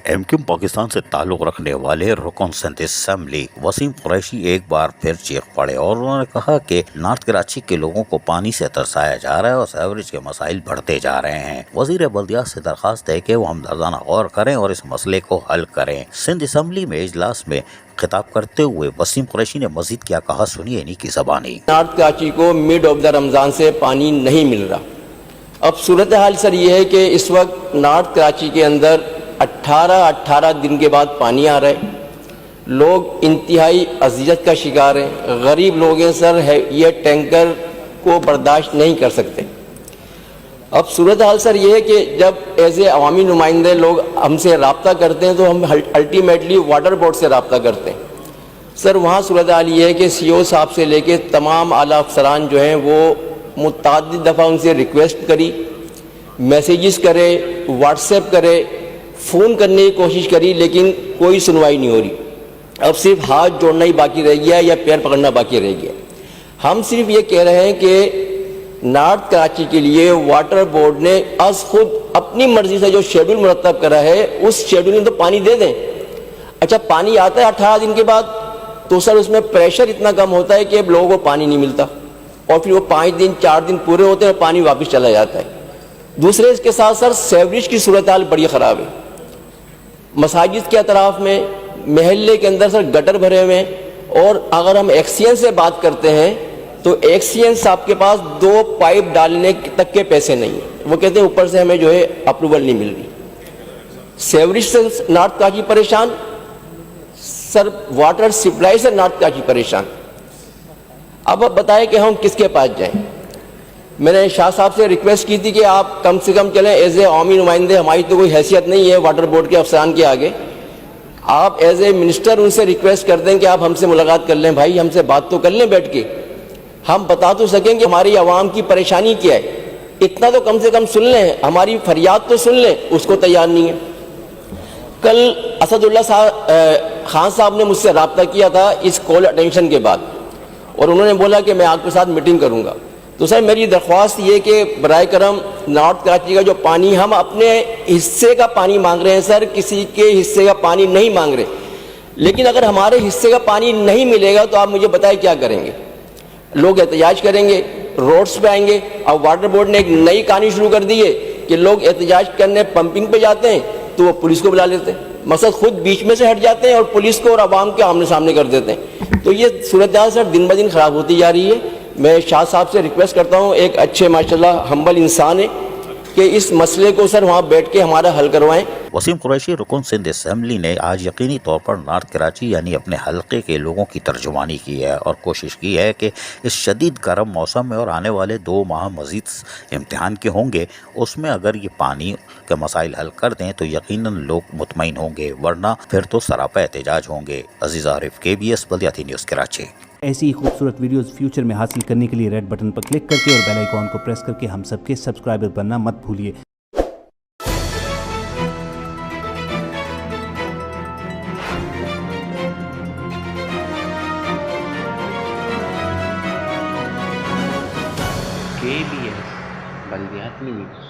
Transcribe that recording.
MQM Pakistan से ताल्लुक़ रखने वाले रुकन सिंध असेंबली वसीम कुरैशी एक बार फिर चीख पड़े और उन्होंने कहा कि नॉर्थ कराची के लोगों को पानी से तरसाया जा रहा है और सीवरेज के मसाइल बढ़ते जा रहे हैं। वज़ीर बल्दियात से दरख्वास्त है कि वो हमदर्दाना गौर करें और इस मसले को हल करें। सिंध असेंबली में इजलास में खिताब करते हुए वसीम कुरैशी ने मजीद क्या कहा, सुनिए इन्हीं की ज़बानी। नॉर्थ कराची को मिड ऑफ द रमज़ान से पानी नहीं मिल रहा। अब सूरत हाल सर ये है कि इस वक्त नॉर्थ कराची के अंदर 18 दिन के बाद पानी आ रहा है। लोग इंतहाई अज़ियत का शिकार हैं। गरीब लोग हैं सर, ये टैंकर को बर्दाश्त नहीं कर सकते। अब सूरत हाल सर ये है कि जब एज ए अवामी नुमाइंदे लोग हमसे रब्ता करते हैं तो हम अल्टीमेटली वाटर बोर्ड से रब्ता करते हैं। सर वहाँ सूरत हाल ये है कि CO साहब से लेके तमाम आला अफसरान जो हैं वो मुतअद्दिद दफ़ा उनसे रिक्वेस्ट करी, मैसेजेस करे, व्हाट्सएप करे, फ़ोन करने की कोशिश करी, लेकिन कोई सुनवाई नहीं हो रही। अब सिर्फ हाथ जोड़ना ही बाकी रह गया या पैर पकड़ना बाकी रह गया। हम सिर्फ ये कह रहे हैं कि नॉर्थ कराची के लिए वाटर बोर्ड ने आज खुद अपनी मर्जी से जो शेड्यूल मुरतब करा है उस शेड्यूल में तो पानी दे दें। अच्छा, पानी आता है 18 दिन के बाद तो सर उसमें प्रेशर इतना कम होता है कि अब लोगों को पानी नहीं मिलता और फिर वो 5 दिन 4 दिन पूरे होते हैं और पानी वापस चला जाता है। दूसरे इसके साथ सर सीवरेज की सूरत हाल बड़ी ख़राब है। मसाजिद के अतराफ में, महल्ले के अंदर सर गटर भरे हुए हैं। और अगर हम एक्सीएन से बात करते हैं तो एक्सीएन साहब के पास 2 पाइप डालने तक के पैसे नहीं हैं। वो कहते हैं ऊपर से हमें जो है अप्रूवल नहीं मिल रही। सीवरेज से नॉर्थ कराची परेशान, सर वाटर सप्लाई से नॉर्थ कराची परेशान। अब बताएं कि हम किसके पास जाएं। मैंने शाह साहब से रिक्वेस्ट की थी कि आप कम से कम चलें एज ए अवामी नुमाइंदे, हमारी तो कोई हैसियत नहीं है वाटर बोर्ड के अफसरान के आगे। आप एज ए मिनिस्टर उनसे रिक्वेस्ट कर दें कि आप हमसे मुलाकात कर लें। भाई हमसे बात तो कर लें बैठ के, हम बता तो सकें कि हमारी आवाम की परेशानी क्या है। इतना तो कम से कम सुन लें, हमारी फरियाद तो सुन लें, उसको तैयार नहीं है। कल असदुल्ला खान साहब ने मुझसे रब्ता किया था इस कॉल अटेंशन के बाद और उन्होंने बोला कि मैं आपके साथ मीटिंग करूंगा। तो सर मेरी दरख्वास्त ये कि बराए करम नॉर्थ कराची का जो पानी, हम अपने हिस्से का पानी मांग रहे हैं सर, किसी के हिस्से का पानी नहीं मांग रहे। लेकिन अगर हमारे हिस्से का पानी नहीं मिलेगा तो आप मुझे बताएं क्या करेंगे। लोग एहतजाज करेंगे, रोड्स पे आएंगे। अब वाटर बोर्ड ने एक नई कहानी शुरू कर दी है कि लोग एहतजाज करने पंपिंग पे जाते हैं तो वो पुलिस को बुला लेते हैं। मकसद खुद बीच में से हट जाते हैं और पुलिस को और आवाम के आमने सामने कर देते हैं। तो ये सूरत हाल सर दिन ब दिन ख़राब होती जा रही है। मैं शाह साहब से रिक्वेस्ट करता हूँ, एक अच्छे माशाल्लाह हम्बल इंसान है, कि इस मसले को सर वहाँ बैठ के हमारा हल करवाएं। वसीम कुरैशी रुकन सिंध असेंबली ने आज यकीनी तौर पर नॉर्थ कराची यानी अपने हलके के लोगों की तर्जुमानी की है और कोशिश की है कि इस शदीद गर्म मौसम में और आने वाले 2 माह मजीद इम्तिहान के होंगे, उसमें अगर ये पानी के मसाइल हल कर दें तो यकीनन लोग मुतमईन होंगे, वरना फिर तो सरापा एहतजाज होंगे। अजीज आरिफ, KBS बल्दियाती न्यूज़ कराची। ऐसी ही खूबसूरत वीडियोस फ्यूचर में हासिल करने के लिए रेड बटन पर क्लिक करके और बेल आइकॉन को प्रेस करके हम सबके सब्सक्राइबर बनना मत भूलिए। KBS बल्दियाती न्यूज़।